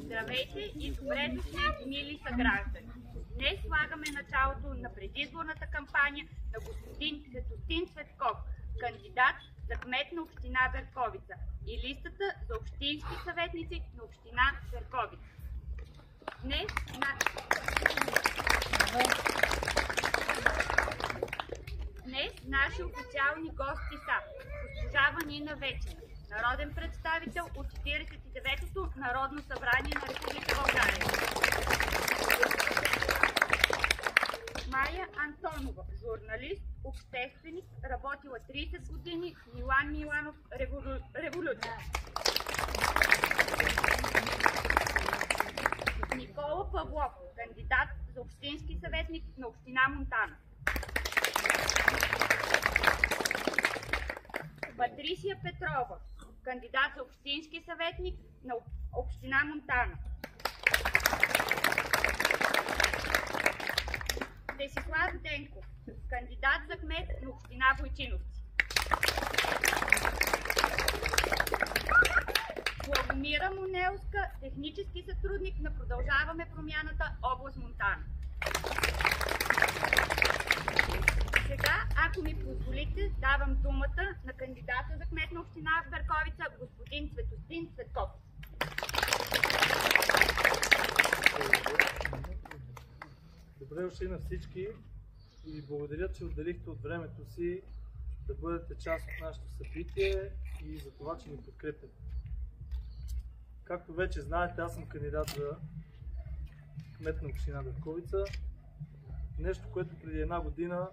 Здравейте и добре дошли, мили съграждани! Днес слагаме началото на предизборната кампания на господин Светостин Цветков, кандидат за кмет на община Берковица и листата за общински съветници на община Берковица. Днес наши официални гости са госпожа Ванина Вечина, народен представител от 49-то Народно събрание на Република България. Майя Антонова, журналист, общественик, работила 30 години в Милан Миланов Революция. Никола Павлов, кандидат за общински съветник на община Монтана. Патрисия Петрова, кандидат за общински съветник на община Монтана. Десислав Денков, кандидат за кмет на община Бойчиновци. Благомира Монелска, технически сътрудник на Продължаваме промяната, област Монтана. Сега, ако ми позволите, давам думата на кандидата за кмет на община Берковица, господин Светостин Цветков. Добре дошли на всички и благодаря, че отделихте от времето си да бъдете част от нашето събитие и за това, че ни подкрепяте. Както вече знаете, аз съм кандидат за кмет на община Берковица. Нещо, което преди една година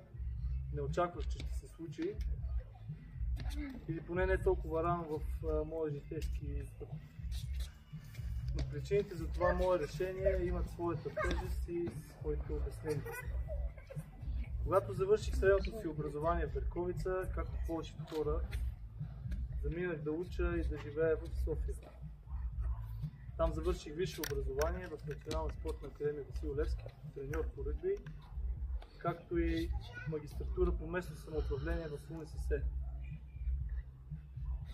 не очаквах, че ще се случи. Или поне не толкова рано в моя житейски път. Но причините за това мое решение имат своята тежест и своите обяснения. Когато завърших средното си образование в Берковица, както повечето хора, заминах да уча и да живея в София. Там завърших висше образование в Национална спортна академия Васил Левски, треньор по ръгби, както и магистратура по местно самоуправление в УНСС.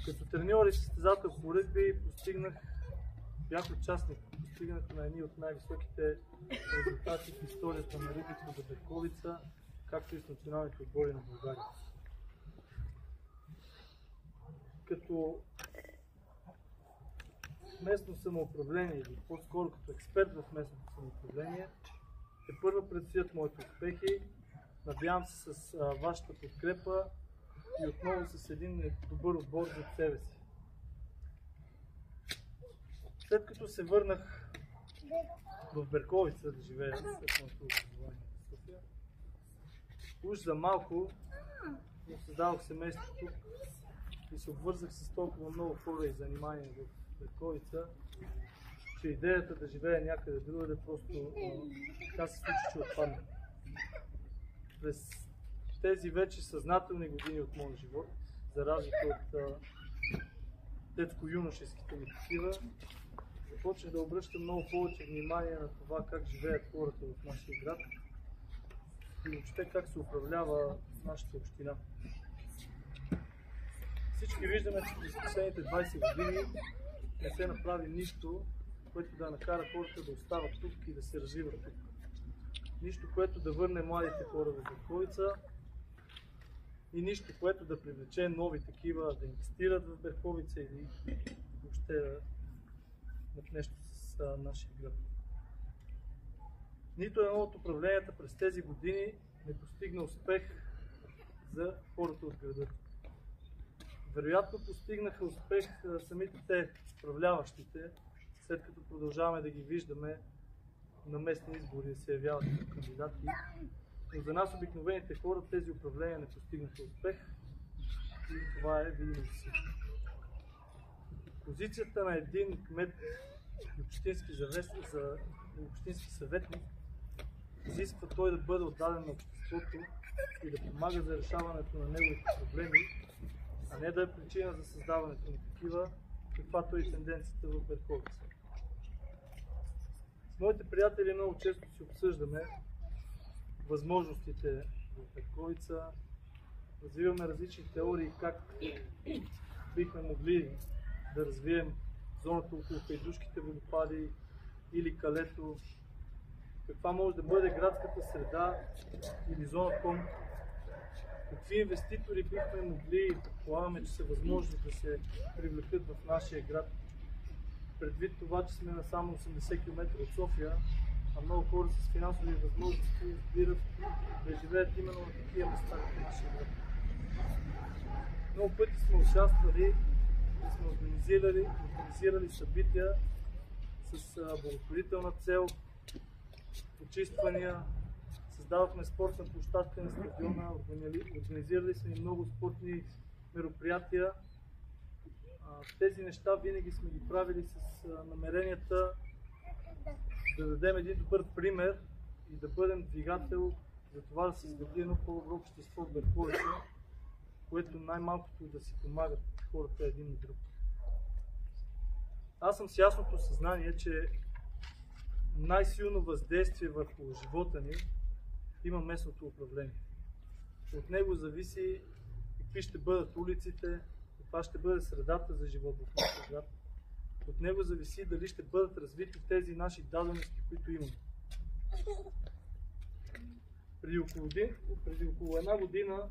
Като треньор и състезател по ръгби бях участник в постигането на едни от най-високите резултати в историята на ръгбито за Берковица, както и с националните отбори на България. Като местно самоуправление, или по-скоро като експерт в местното самоуправление, тепърва предстоят моите успехи. Надявам се с вашата подкрепа и отново с един добър отбор за себе си. След като се върнах в Берковица да живея след моето образование в София, уж за малко създадох семейство тук и се обвързах с толкова много хора и занимания в Берковица, че идеята да живея някъде другаде просто така се случи, че отпадна. През тези вече съзнателни години от моя живот, за разлика от детско-юношеските ми такива, започнах да обръщам много повече внимание на това как живеят хората в нашия град и въобще как се управлява нашата община. Всички виждаме, че през последните 20 години не се направи нищо, което да накара хората да остават тук и да се развиват тук. Нищо, което да върне младите хора в Берковица и нищо, което да привлече нови такива да инвестират в Берковица или въобще да имат нещо с нашия град. Нито едно от управленията през тези години не постигна успех за хората от града. Вероятно постигнаха успех самите те, управляващите, след като продължаваме да ги виждаме на местни избори да се явяват като кандидати. Но за нас, обикновените хора, тези управления не постигнаха успех и това е видимо за всички. Позицията на един кмет и общински съветник изисква той да бъде отдаден на обществото и да помага за решаването на неговите проблеми, а не да е причина за създаването на такива, каквато е и тенденцията в Берковица. С моите приятели много често си обсъждаме възможностите в Петковица, развиваме различни теории как бихме могли да развием зоната около Хайдушките водопади или Калето, каква може да бъде градската среда или зона Ком, какви инвеститори бихме могли, предполагаме, че са възможни да се привлекат в нашия град. Предвид това, че сме на само 80 км от София, а много хора с финансови възможности избират да живеят именно на такива места в нашия град. Много пъти сме участвали и сме организирали събития с благотворителна цел, почиствания, създавахме спортна площадка на стадиона, организирали сме и много спортни мероприятия. Тези неща винаги сме ги правили с намеренията да дадем един добър пример и да бъдем двигател за това да се изгради едно по-добро общество в Берковица, което най-малкото да си помагат хората един на друг. Аз съм с ясното съзнание, че най-силно въздействие върху живота ни има местното управление. От него зависи какви ще бъдат улиците, каква ще бъде средата за живот в нашия град. От него зависи дали ще бъдат развити тези наши дадености, които имаме. Преди около една година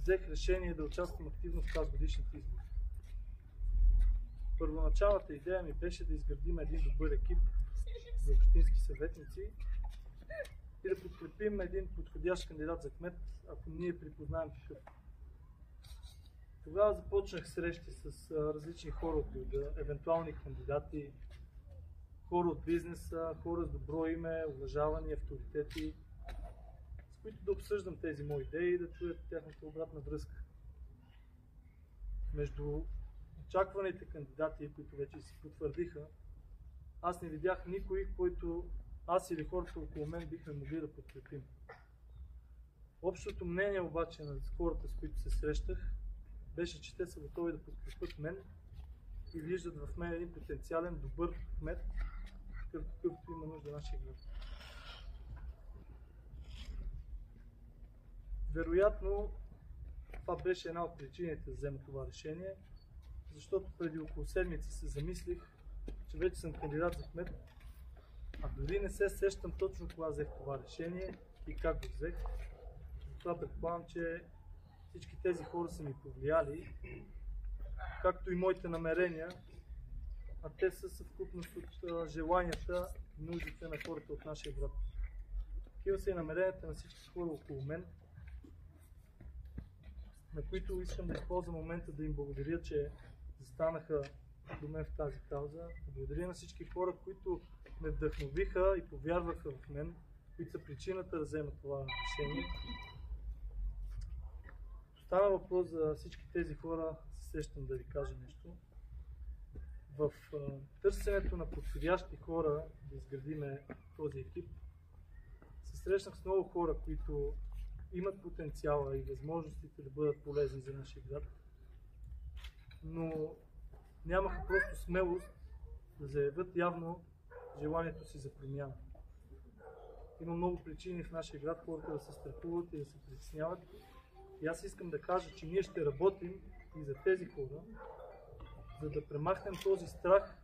взех решение да участвам активно в тази годишните избори. Първоначалната идея ми беше да изградим един добър екип за общински съветници и да подкрепим един подходящ кандидат за кмет, ако ние припознаем такъв. Тогава започнах срещи с различни хора от рода, евентуални кандидати, хора от бизнеса, хора с добро име, уважавани авторитети, с които да обсъждам тези мои идеи и да чуят тяхната обратна връзка. Между очакваните кандидати, които вече си потвърдиха, аз не видях никой, който аз или хората около мен бихме могли да подкрепим. Общото мнение обаче на хората, с които се срещах, беше, че те са готови да подкрепят мен и виждат в мен един потенциален добър кмет, какъвто има нужда нашия град. Вероятно, това беше една от причините да взема това решение, защото преди около седмица се замислих, че вече съм кандидат за кмет, а дори не се сещам точно кога взех това решение и как го взех. Това предполагам, че всички тези хора са ми повлияли, както и моите намерения, а те са съвкупност от желанията и нуждите на хората от нашия град. Такива са и намеренията на всички хора около мен, на които искам да използвам момента да им благодаря, че застанаха до мен в тази кауза. Благодаря на всички хора, които ме вдъхновиха и повярваха в мен, които са причината да взема това решение. Става въпрос за всички тези хора, се сещам да ви кажа нещо. В търсенето на подходящи хора да изградиме този екип, се срещнах с много хора, които имат потенциала и възможностите да бъдат полезни за нашия град, но нямаха просто смелост да заявят явно желанието си за промяна. Има много причини в нашия град хората да се страхуват и да се притесняват. И аз искам да кажа, че ние ще работим и за тези хора, за да премахнем този страх,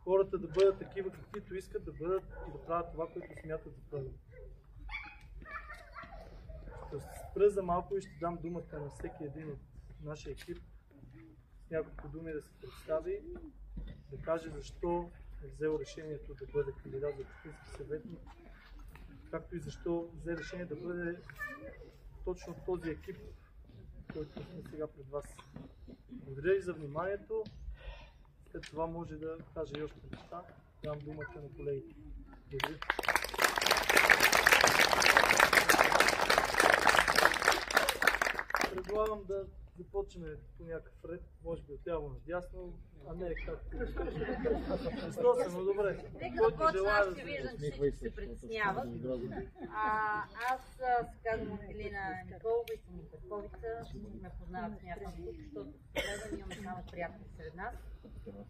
хората да бъдат такива, каквито искат да бъдат и да правят това, което смятат за правилно. Ще се спра за малко и ще дам думата на всеки един от нашия екип, с няколко думи да се представи, да каже защо е взел решението да бъде кандидат за общински съветник, както и защо взе решение да бъде точно този екип, който сме сега пред вас. Благодаря ви за вниманието. След това може да кажа и още неща. Давам думата на колегите. Благодаря. Предлагам да започнем по някакъв ред, може би отляво надясно, а не както. Защо се, но добре. Нека да почна, аз ще виждам, че всички се притесняват. Аз се казвам Ангелина Николова и съм от Берковица. Всички ме познават, смятам тук, защото гледам, имаме само приятели сред нас.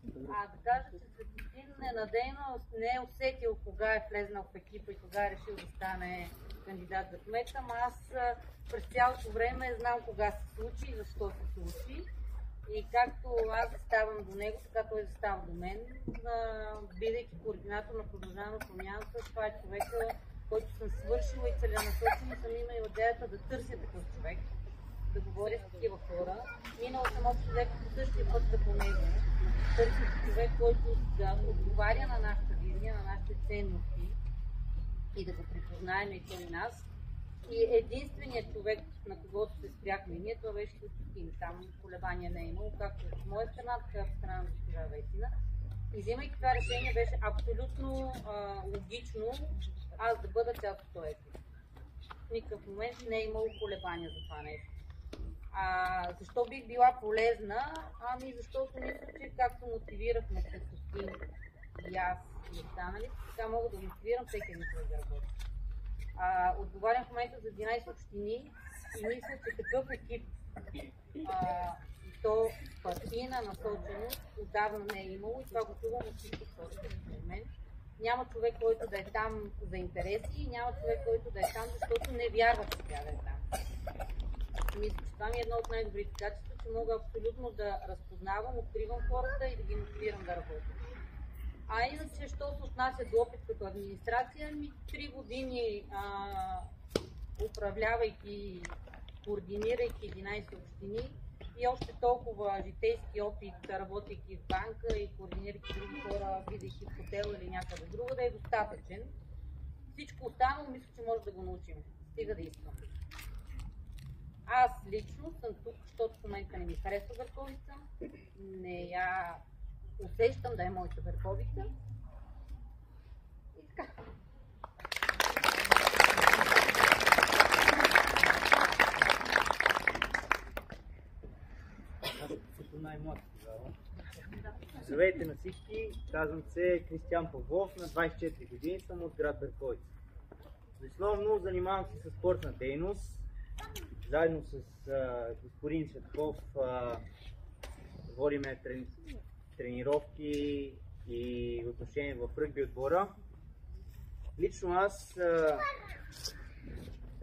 Да кажа, че Светостин ненадейно не е усетил кога е влезнал в екипа и кога е решил да стане кандидат за кмет, ама аз през цялото време знам кога се случи и защо се случи. И както аз заставам до него, така той застава до мен, бидейки координатор на Продължаваме Промяната. Това е човека, който съм свършила и целенасочено съм имала идеята да търся такъв човек, да говоря с такива хора. Минала съм общо взето по същия път като него. Търся човек, който да отговаря на нашата визия, на нашите ценности и да го припознаем и към нас. И единственият човек, на когото се спряхме ние, това беше Светостин. Там колебания не е имало, както от моя страна, така от страна на госпожа Весина. И взимайки това решение, беше абсолютно логично аз да бъда част от този екип. В никакъв момент не е имало колебания за това нещо. Защо бих била полезна? Ами защото мисля, че както мотивирахме Светостин и аз и останалите, така мога да мотивирам всеки един човек да работи. Отговарям в момента за 11 общини и мисля, че такъв екип то партийна насоченост отдавна не е имало и това го чувам от всички хора пред мен. Няма човек, който да е там за интереси и няма човек, който да е там, защото не вярва, че трябва да е там. Мисля, че това ми е едно от най-добрите качества, че мога абсолютно да разпознавам, откривам хората и да ги мотивирам да работят. Иначе, що се отнася до опит като администрация, 3 години управлявайки, координирайки 11 общини и още толкова житейски опит, работейки в банка и координирайки други хора, бидейки в хотел или някъде друго, да е достатъчен. Всичко останало мисля, че може да го научим. Стига да искам. Аз лично съм тук, защото в момента не ми харесва Берковица. Не я усещам да е моята Берковица. И така. Като най-млад тогава. Здравейте на всички, казвам се Кристиян Павлов, на 24 години съм от град Берковица. Основно занимавам се с спортна дейност. Заедно с господин Цветков водиме тренировки и отношения в ръгби отбора. Лично аз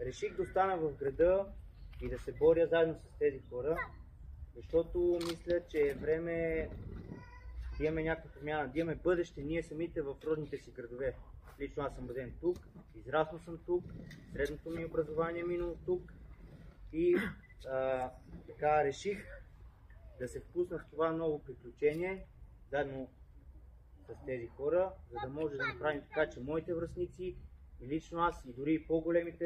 реших да остана в града и да се боря заедно с тези хора, защото мисля, че е време да имаме някаква промяна, да имаме бъдеще ние самите в родните си градове. Лично аз съм роден тук, израснал съм тук, средното ми образование е минало тук и така реших да се впусна в това ново приключение, заедно с тези хора, за да може да направим така, че моите връстници и лично аз и дори и по-големите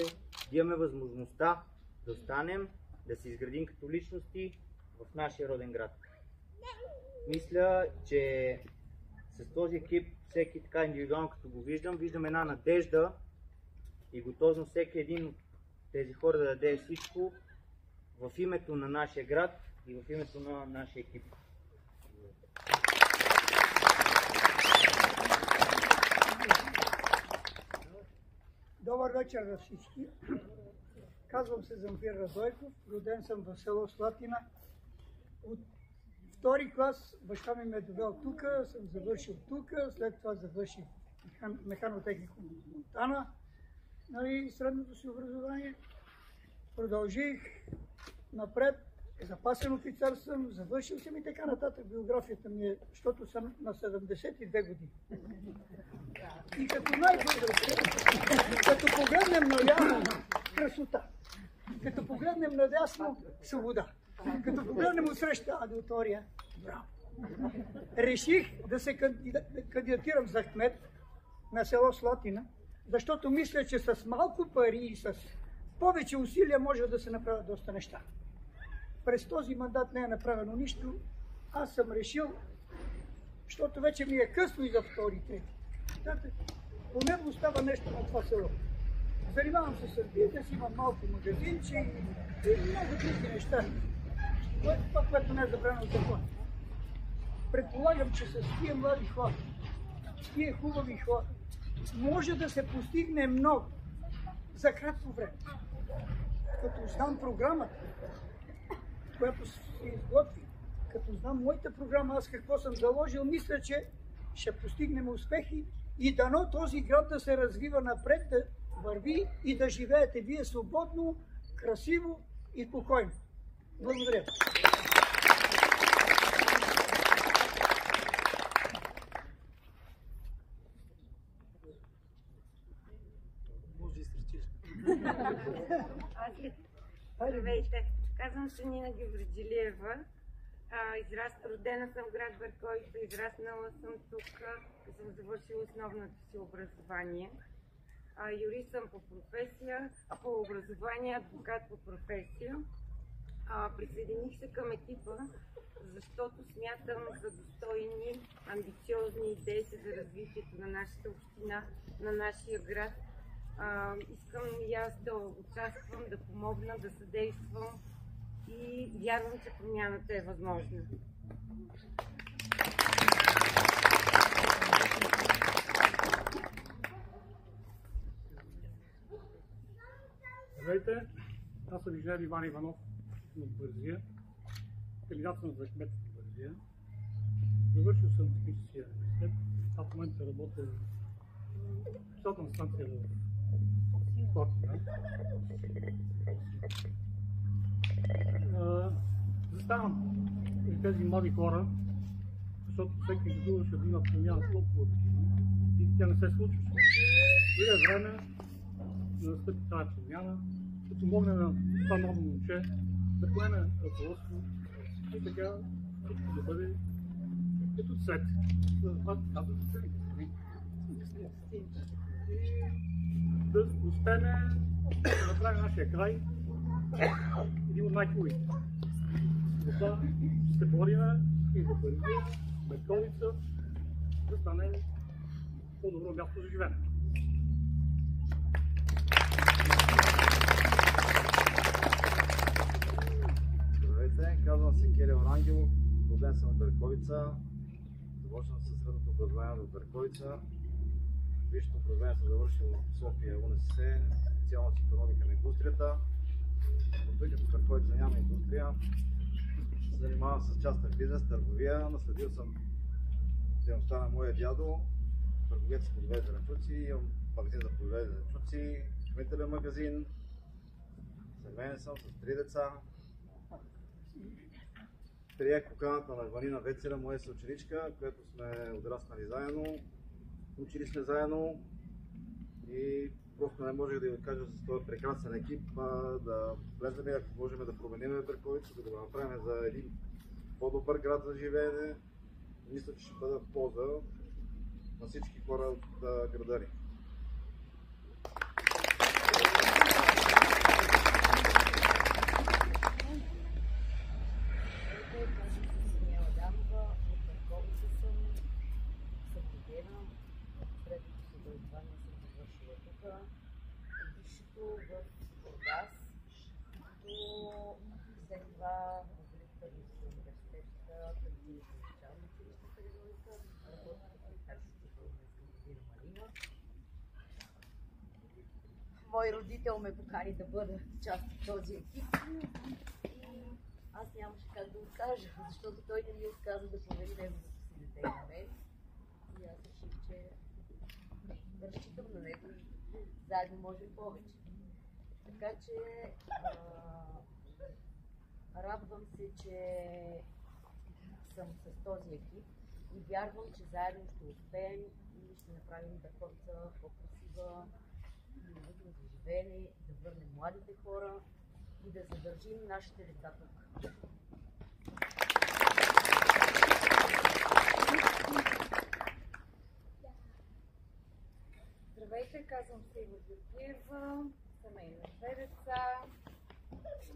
да имаме възможността да останем, да се изградим като личности в нашия роден град. Мисля, че с този екип, всеки така индивидуално като го виждам една надежда и готовност всеки един от тези хора да даде всичко в името на нашия град и в името на нашия екип. Добър вечер на всички. Казвам се Замфир Радойков, роден съм в село Слатина. От втори клас баща ми ме е довел тук, съм завършил тук, след това завърших механотехникум в Монтана, и средното си образование. Продължих напред, запасен офицер съм, завършил съм и така нататък. Биографията ми е, защото съм на 72 години. И като най-възрастен, като погледнем наляво, красота. Като погледнем надясно, свобода. Като погледнем отсреща, аудитория, браво. Реших да се кандидатирам за кмет на село Слатина, защото мисля, че с малко пари и с повече усилия може да се направят доста неща. През този мандат не е направено нищо. Аз съм решил, защото вече ми е късно и за втори, трети. Поне остава нещо на това село. Занимавам се с бизнес, имам малко магазинче и много други неща. Това, което не е забрано от закон. Предполагам, че с тия млади хора, с тия хубави хора, може да се постигне много за кратко време. Като знам програмата, която се изготви като знам моята програма, аз какво съм заложил, мисля, че ще постигнем успехи и дано този град да се развива напред, да върви и да живеете вие свободно, красиво и спокойно. Благодаря. Здравейте, казвам се Нина Гевреджилиева. Родена съм в град Берковица, израснала съм тук, съм завършила основното си образование. Юрист съм по професия, по образование, адвокат по професия. Присъединих се към екипа, защото смятам за достойни, амбициозни идеи за развитието на нашата община, на нашия град. Искам и аз да участвам, да помогна, да съдействам и вярвам, че промяната е възможна. Здравейте, аз съм инженер Иван Иванов от Бързия. Кандидат съм за кмет в Бързия. Завършил съм техническия университет. Аз в момента работя в печатна станция в Слатина. Заставам при тези млади хора, защото всеки годуваше да има промяна толкова и тя не се случваше. Дойде време да настъпи тази промяна, да помогне на това ново момче, да поеме ръководство и така всичко да бъде като цвет. Това казва за целите страни. И да успеем да направим нашия край един от най-хубавите. Затова ще се борим и за Бързия, Берковица, да стане по-добро място за живеене. Здравейте, казвам се Кирил Рангелов, роден съм в Берковица, завършвам със средното образование в Берковица. Висшето образование съм завършил в София УНСС, специалност икономика на индустрията. Тъй като в Берковица няма индустрия, се занимавам с частен бизнес, търговия. Наследил съм дейността на моя дядо, търговец с плодове и зеленчуци, имам магазин за плодове и зеленчуци, хранителен магазин, семейен съм с 3 деца. Приех поканата на Ванина Вецера, моя съученичка, която сме отраснали заедно, учили сме заедно и просто не можех да ви откажа с този прекрасен екип, да влезем, ако можем да променим Берковица, да го направим за един по-добър град за живеене. Мисля, че ще бъде в полза на всички хора от града ни. След това в университета, преди начално училище в Революция, работих в лекарството в Марина. Мой родител ме покани да бъда част от този екип и аз нямаше как да откажа, защото той не ми отказа да повери неговото си дете на мен. И аз реших, че разчитам на него и заедно можем повече. Така че радвам се, че съм с този екип и вярвам, че заедно ще успеем и ще направим Берковица по-красива и удобна за живеене, да върнем младите хора и да задържим нашите деца тук. Здравейте, казвам се Ива Георгиева, семейна 2 деца,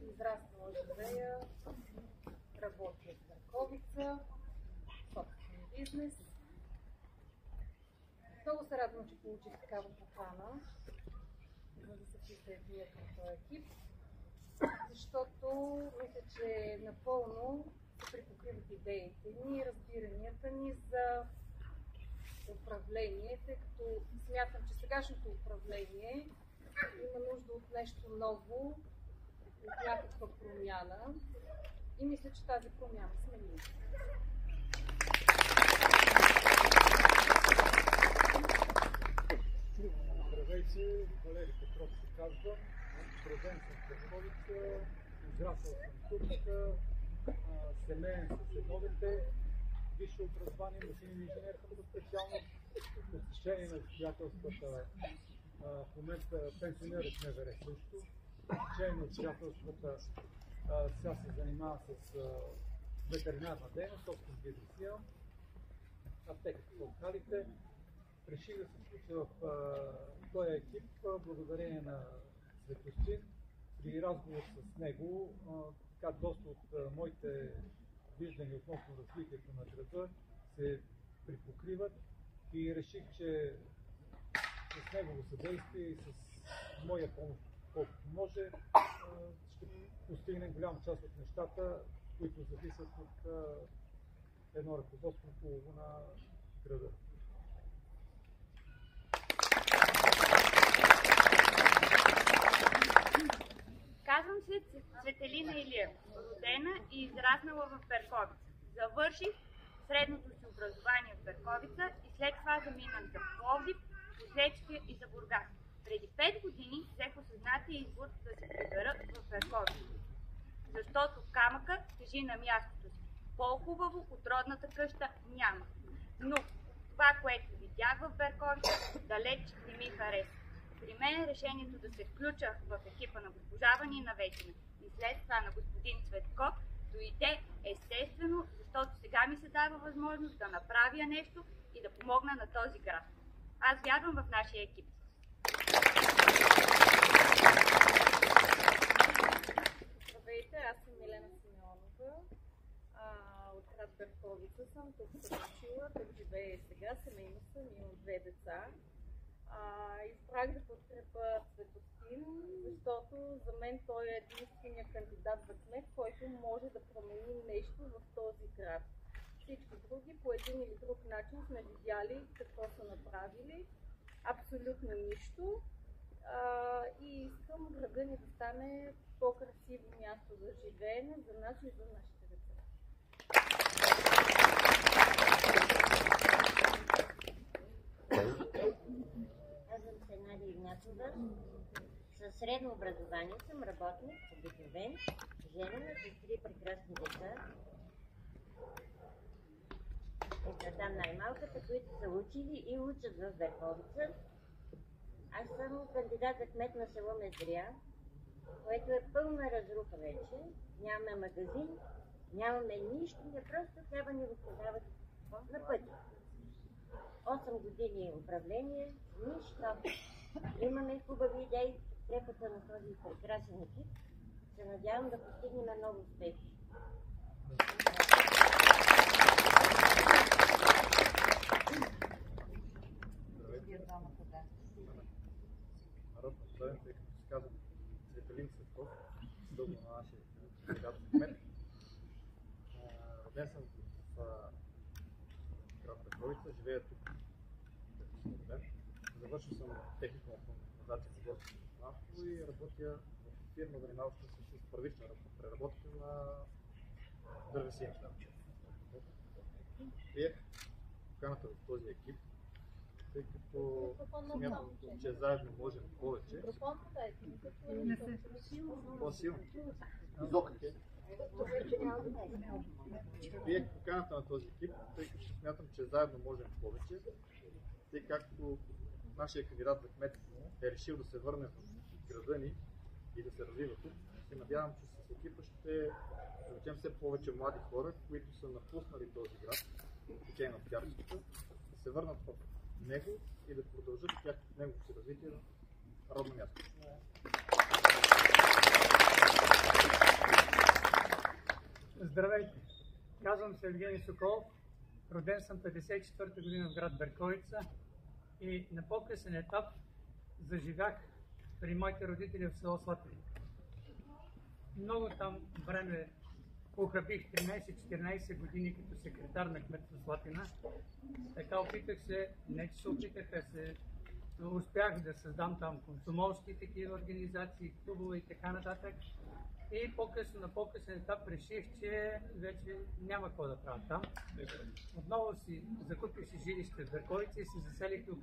израснала живея, работя в Берковица, собствен бизнес. Много се радвам, че получих такава покана, за да се присъединя към този екип, защото мисля, че напълно се припокриват идеите ни и разбиранията ни за управление, тъй като смятам, че сегашното управление има нужда от нещо ново, от някаква промяна И мисля, че тази промяна сме ние. Здравейте, Валери Петров се казвам. Роден съм в Берковица, израсъл съм тук, семейен с едно дете, висше образование, машинен инженер съм по специалност, по течение на обстоятелствата. В момента пенсионер в МВР също. По течение на обстоятелствата сега се занимава с ветеринарна дейност, собствен бизнес имам. Аптеката по Калите. Реших да се включа в този екип благодарение на Светостин. При разговор с него, така доста от моите виждания относно развитието на града се припокриват и реших, че с негово съдействие и с моя помощ, колкото може, ще постигнем голяма част от нещата, които зависят от едно ръководство на града. Казвам се Цветелина Илиева, родена и израснала в Берковица. Завърших средното си образование в Берковица и след това заминах за Пловдив, последствие и за Бургас. Преди 5 години взех осъзнатия избор да се прибера в Берковица, защото камъка тежи на мястото си. По-хубаво от родната къща няма. Но това, което видях в Берковица, далеч не ми хареса. При мен решението да се включа в екипа на госпожа Ванина Вечина и след това на господин Цветков дойде естествено, защото сега ми се дава възможност да направя нещо и да помогна на този град. Аз вярвам в нашия екип. Здравейте, аз съм Милена Симеонова. От град Берковица съм, тук съм учила, тук живея и сега, семейно съм, имам 2 деца. Избрах да подкрепя Светостин, защото за мен той е единственият кандидат за кмет, който може да промени нещо в този град. Всички други по един или друг начин сме видяли какво са направили. Абсолютно нищо. И искам града ни да стане по-красиво място за живеене за нас и за нашите деца. Казвам се Надя Игнатова. Със средно образование съм работник, обикновен, женена с 3 прекрасни деца. Там най-малката, които са учили и учат в Берковица. Аз съм кандидат за кмет на село Мездря, което е пълна разруха вече. Нямаме магазин, нямаме нищо, ние просто трябва да ни го продават на пътя. 8 години управление, нищо. Имаме хубави идеи, подкрепата на този прекрасен екип. Се надявам да постигнем много успехи. Народ на Студен, тъй като се казва Цветелин Цветков, дълго на нашия кандидат за кмет. Роден съм в град Берковица, живея тук, като съм роден. Завършил съм техника на автоматизация в горското стопанство и работя в фирма, занимаваща се с първична преработка на дървесина. Приех поканата в този екип, тъй като смятам, че заедно можем повече. По-силно. Приех поканата на този екип, тъй като смятам, че заедно можем повече, тъй както нашия кандидат за кмет е решил да се върне в града ни и да се развива тук. Се надявам, че с екипа ще привлечем все повече млади хора, които са напуснали този град, в течение на обстоятелствата, да се върнат в него и да продължат тяхното неговото си развитие на родно място. Здравейте! Казвам се Евгений Соколов. Роден съм 54-та година в град Берковица и на по-късен етап заживях при моите родители в село Слатина. Много там време ухабих 13-14 години като секретар на кмета Слатина. Така опитах се, не че се опитах, успях да създам там комсомолски такива организации, клубове и така нататък. И на по-късен етап реших, че вече няма какво да правя там. Отново си закупих си жилище в Берковица и се заселих тук.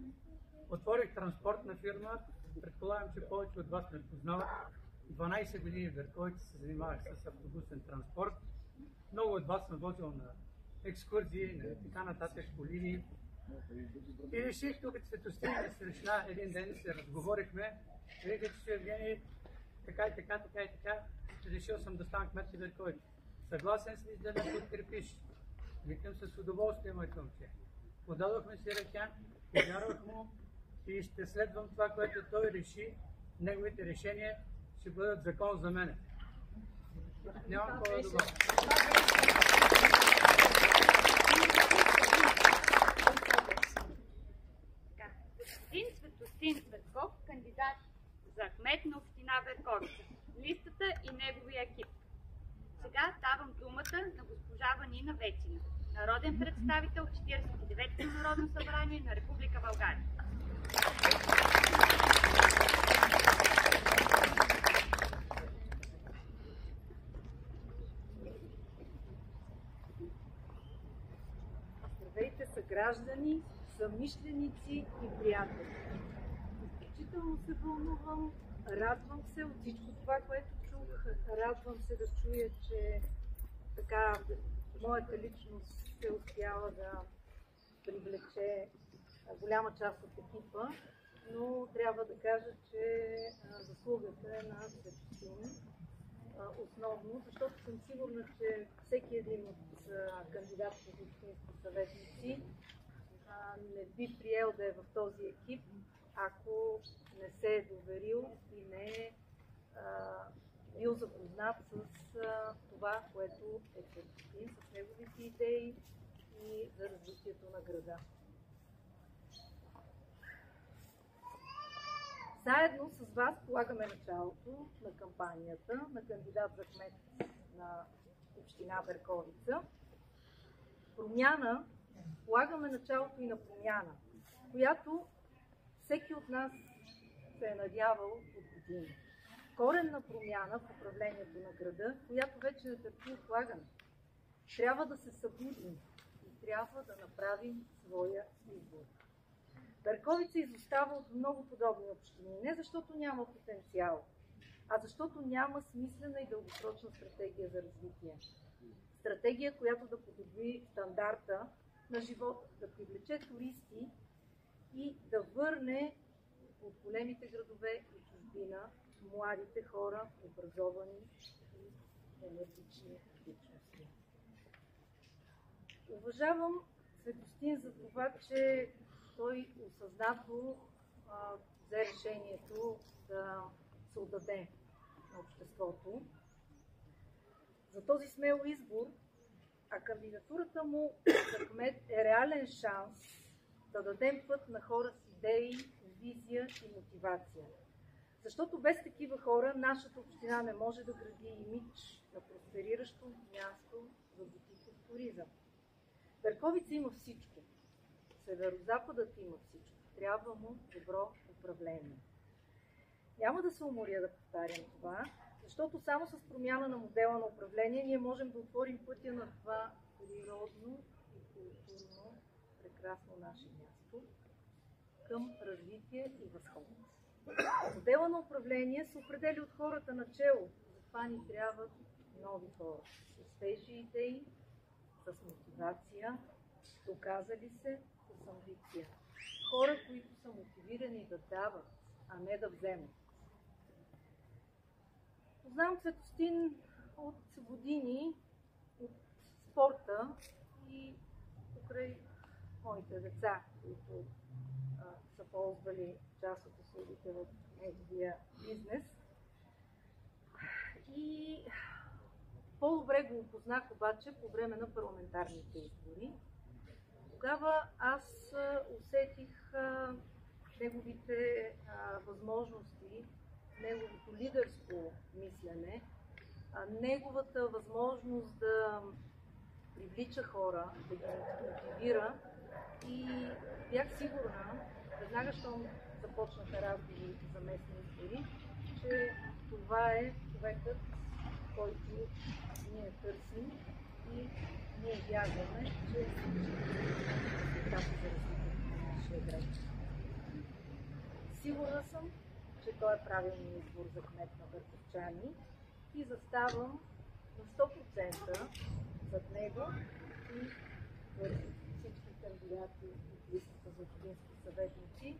Отворих транспортна фирма, предполагам, че повече от вас ме познават. 12 години в Берковица се занимавах с автобусен транспорт. Много от вас съм возил на екскурзии, на така нататък по линии. И реших тук Цветостин да се решна един ден, се разговорихме. Реках, че Евгений, така и така, решил съм да стана кмет на Берковица. Съгласен си да ме подкрепиш. Викам с удоволствие, моето момче. Подадохме си ръка, повярвах му и ще следвам това, което той реши. Неговите решения ще бъдат закон за мене. Нямам какво да добавя. Господин Светостин Цветков, кандидат за кмет на община Берковица. Листата и неговия екип. Сега давам думата на госпожа Ванина Вечина, народен представител в 49-то Народно събрание на Република България. Здравейте, съграждани, съмишленици и приятели. Изключително се вълнувам, радвам се от всичко това, което чух. Радвам се да чуя, че така моята личност се успява да привлече голяма част от екипа, но трябва да кажа, че заслугата е на Светостин основно, защото съм сигурна, че всеки един от кандидатите за общински съветници не би приел да е в този екип, ако не се е доверил и не е бил запознат с това, което е Светостин, с неговите идеи и за развитието на града. Заедно с вас полагаме началото на кампанията на кандидат за кмет на община Берковица. Промяна, полагаме началото и на промяна, която всеки от нас се е надявал от години. Коренна промяна в управлението на града, която вече не търпи отлагане. Трябва да се събудим и трябва да направим своя избор. Берковица изостава от много подобни общини, не защото няма потенциал, а защото няма смислена и дългосрочна стратегия за развитие. Стратегия, която да подобри стандарта на живота, да привлече туристи и да върне от големите градове и чужбина младите хора, образовани и енергични личности. Уважавам Светостин за това, че той осъзнато взе решението да се отдаде на обществото за този смел избор, а кандидатурата му за кмет е реален шанс да дадем път на хора с идеи, визия и мотивация. Защото без такива хора нашата община не може да гради имидж на проспериращо място за бутиков туризъм. Берковица има всичко. Северозападът има всичко. Трябва му добро управление. Няма да се уморя да повтарям това, защото само с промяна на модела на управление ние можем да отворим пътя на това природно и културно прекрасно наше място към развитие и възход. Модела на управление се определя от хората начело. Затова ни трябват нови хора, с свежи идеи, с мотивация, доказали се, с амбиция. Хора, които са мотивирани да дават, а не да вземат. Познавам Светостин от години, от спорта и покрай моите деца, които са ползвали част от услугите в неговия бизнес. И по-добре го опознах обаче по време на парламентарните избори. Тогава аз усетих неговите възможности, неговото лидерско мислене, неговата възможност да привлича хора, да ги мотивира и бях сигурна, веднага щом започнаха разговори за местни избори, че това е човекът, който ние търсим и ние вярваме, че е етап за развитието на нашия град. Сигурна съм, че той е правилният избор за кмет на Бърковчани и заставам на 100% зад него и всички кандидати от листата за общински съветници,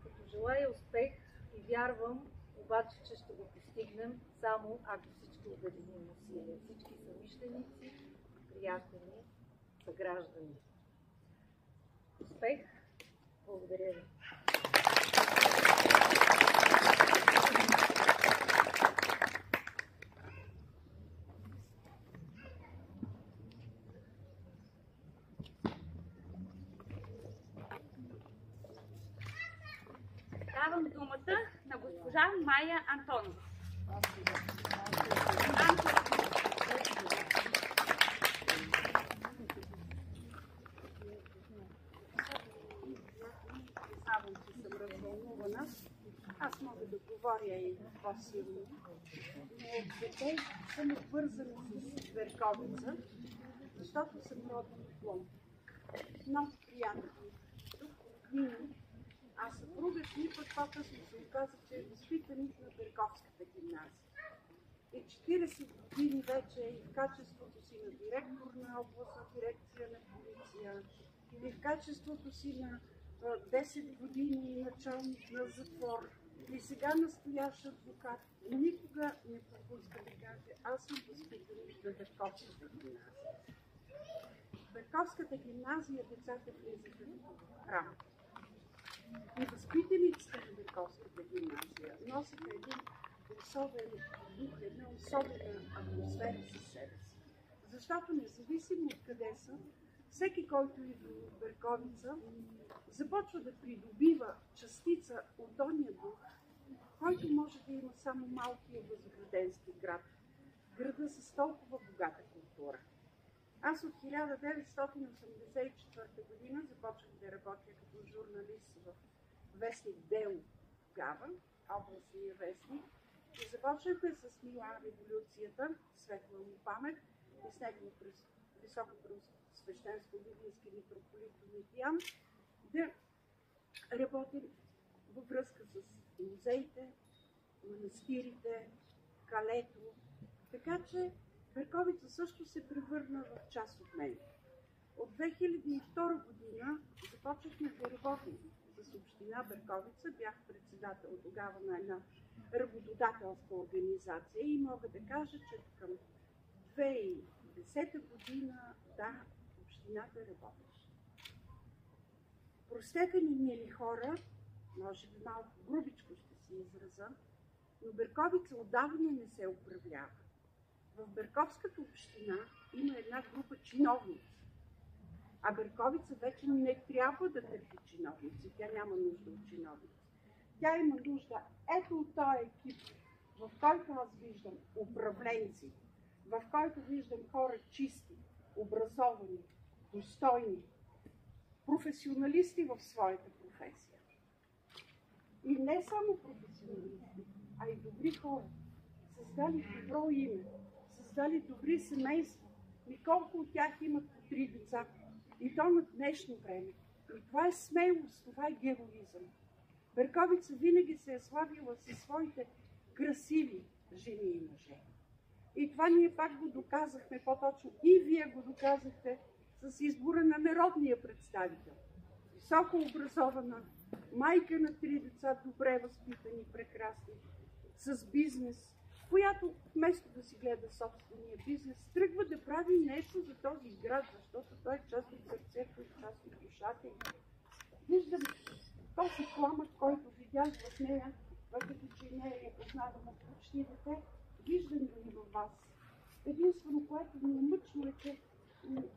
като желая успех и вярвам обаче, че ще го постигнем само ако всички обединим усилия, всички съмишленици, приятели, съграждани. Успех! Благодаря ви! Давам думата на госпожа Майя Антонова. Признавам, че съм развълнувана. Аз мога да говоря и по-силно. Но дете съм обвързана с Берковица, защото съм родом от Лом. Много приятно. Тук години, а съпругът ми пък по-късно се оказа, че е възпитаник на Берковската гимназия. И 40 години вече и в качеството си на директор на областна дирекция на полиция, и в качеството си на 10 години началник на затвор, и сега настоящ адвокат, никога не пропуска да каже: аз съм възпитаник на Берковската гимназия. В Берковската гимназия децата влизаха в работа. И възпитаниците на Берковската гимназия носиха един особен дух, една особена атмосфера със себе си. Защото независимо от къде са, всеки, който идва в Берковица, започва да придобива частица от ония дух, който може да има само малкия възрожденски град. Града с толкова богата култура. Аз от 1984 година започнах да работя като журналист в вестник Дело тогава, областния вестник, и започнахме с Милан революцията, светла му памет, и с него високо свещенство библейски митрополит Домитиян, да работим във връзка с музеите, манастирите, калето. Така че Берковица също се превърна в част от мен. От 2002 година започнахме да работим с община Берковица. Бях председател тогава на една работодателска организация и мога да кажа, че към 2010 година, да, общината работеше. Простете ми, мили хора, може би малко грубичко ще си израза, но Берковица отдавна не се управлява. В Берковската община има една група чиновници, а Берковица вече не трябва да търпи чиновници. Тя няма нужда от чиновници. Тя има нужда ето от този екип, в който аз виждам управленци, в който виждам хора чисти, образовани, достойни, професионалисти в своята професия. И не само професионалисти, а и добри хора, създали добро име, създали добри семейства. И колко от тях имат по 3 деца. И то на днешно време. И това е смелост, това е героизъм. Берковица винаги се е славила със своите красиви жени и мъже. И това ние пак го доказахме, по-точно и вие го доказахте с избора на народния представител. Високо образована, майка на 3 деца, добре възпитани, прекрасни, с бизнес, която вместо да си гледа собствения бизнес, тръгва да прави нещо за този град, защото той е част от сърцето и част от душата. Виждам този пламък, който видях в нея, въпреки че не я познавам от почти дете, виждам го и във вас. Единствено, което ми е мъчно е, че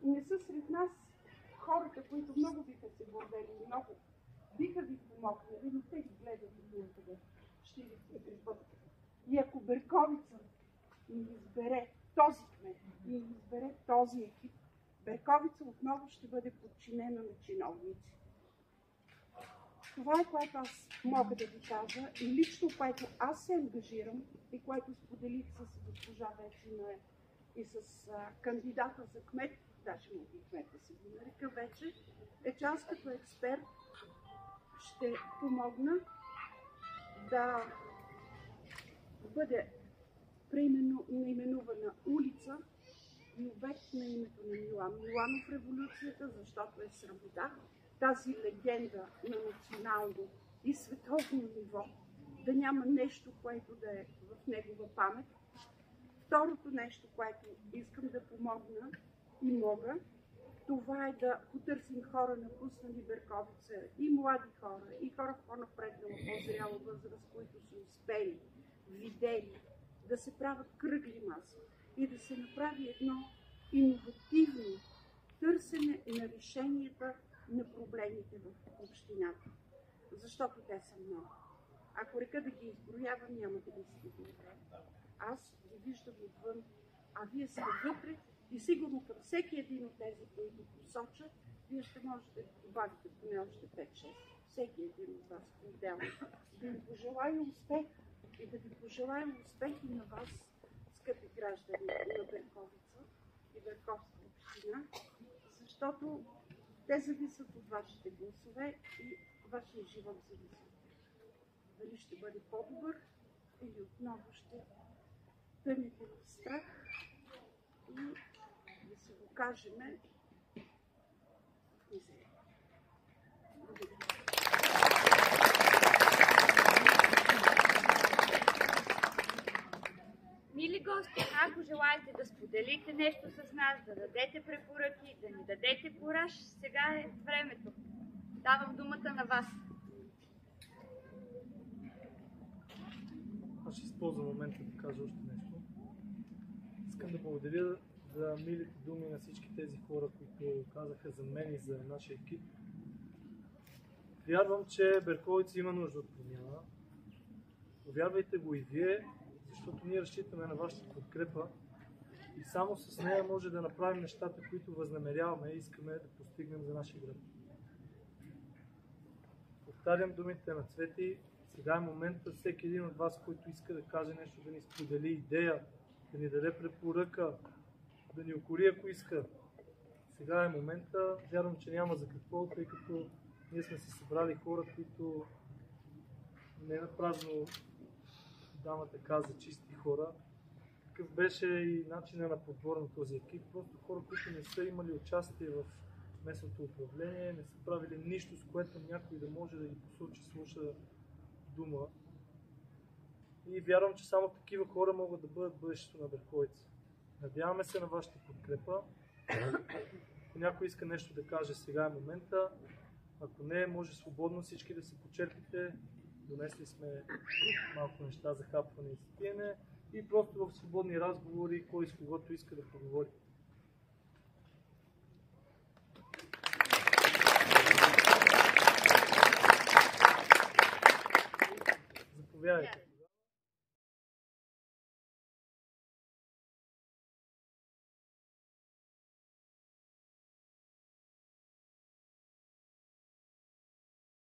не са сред нас хората, които много биха се гордели, много биха ви помогнали, но те ги гледат от някъде 43 пъти. И ако Берковица ни избере този кмет, ни избере този екип, Берковица отново ще бъде подчинена на чиновници. Това е, което аз мога да ви кажа и лично, което аз се ангажирам и което споделих с госпожа Вецина и с кандидата за кмет, даже мога и кмет да се го нарека вече, е, че аз като експерт ще помогна да бъде наименувана улица и обект на името на Милан Миланов революцията, защото е срамота тази легенда на национално и световно ниво да няма нещо, което да е в негова памет. Второто нещо, което искам да помогна и мога, това е да потърсим хора напуснали Берковица, и млади хора, и хора в по-напреднала, по-зряла възраст, които са успели, видели, да се правят кръгли маси и да се направи едно иновативно търсене на решенията на проблемите в общината. Защото те са много. Ако река да ги изброявам, няма да ви стигне време. Аз ги виждам отвън, а вие сте вътре и сигурно към всеки един от тези, които посочат, вие ще можете да добавите поне още 5-6. Всеки един от вас по-отделно. Да ви пожелая успех и да ви пожелаем успех и на вас, скъпи граждани на Берковица и Берковска община, защото те зависят от вашите гласове и вашия живот зависи от тях. Дали ще бъде по-добър или отново ще тънете в страх и да се го кажем в мизерия. Благодаря. Мили гости, ако желаете да споделите нещо с нас, да дадете препоръки, да ни дадете кураж, сега е времето. Давам думата на вас. Аз ще използвам момента да кажа още нещо. Искам да благодаря за милите думи на всички тези хора, които казаха за мен и за нашия екип. Вярвам, че Берковица има нужда от промяна. Повярвайте го и вие, защото ние разчитаме на вашата подкрепа и само с нея може да направим нещата, които възнамеряваме и искаме да постигнем за нашия град. Повтарям думите на Цвети. Сега е момента всеки един от вас, който иска да каже нещо, да ни сподели идея, да ни даде препоръка, да ни укори, ако иска. Сега е момента. Вярвам, че няма за какво, тъй като ние сме се събрали хора, които не на празно дамата каза чисти хора. Такъв беше и начинът на подбор на този екип. Просто хора, които не са имали участие в местното управление, не са правили нищо, с което някой да може да ги посочи, слуша дума. И вярвам, че само такива хора могат да бъдат бъдещето на Берковица. Надяваме се на вашата подкрепа. Ако някой иска нещо да каже, сега е момента. Ако не, може свободно всички да се почерпите. Донесли сме малко неща за хапване и за пиене и просто в свободни разговори, кой с когото иска да поговори.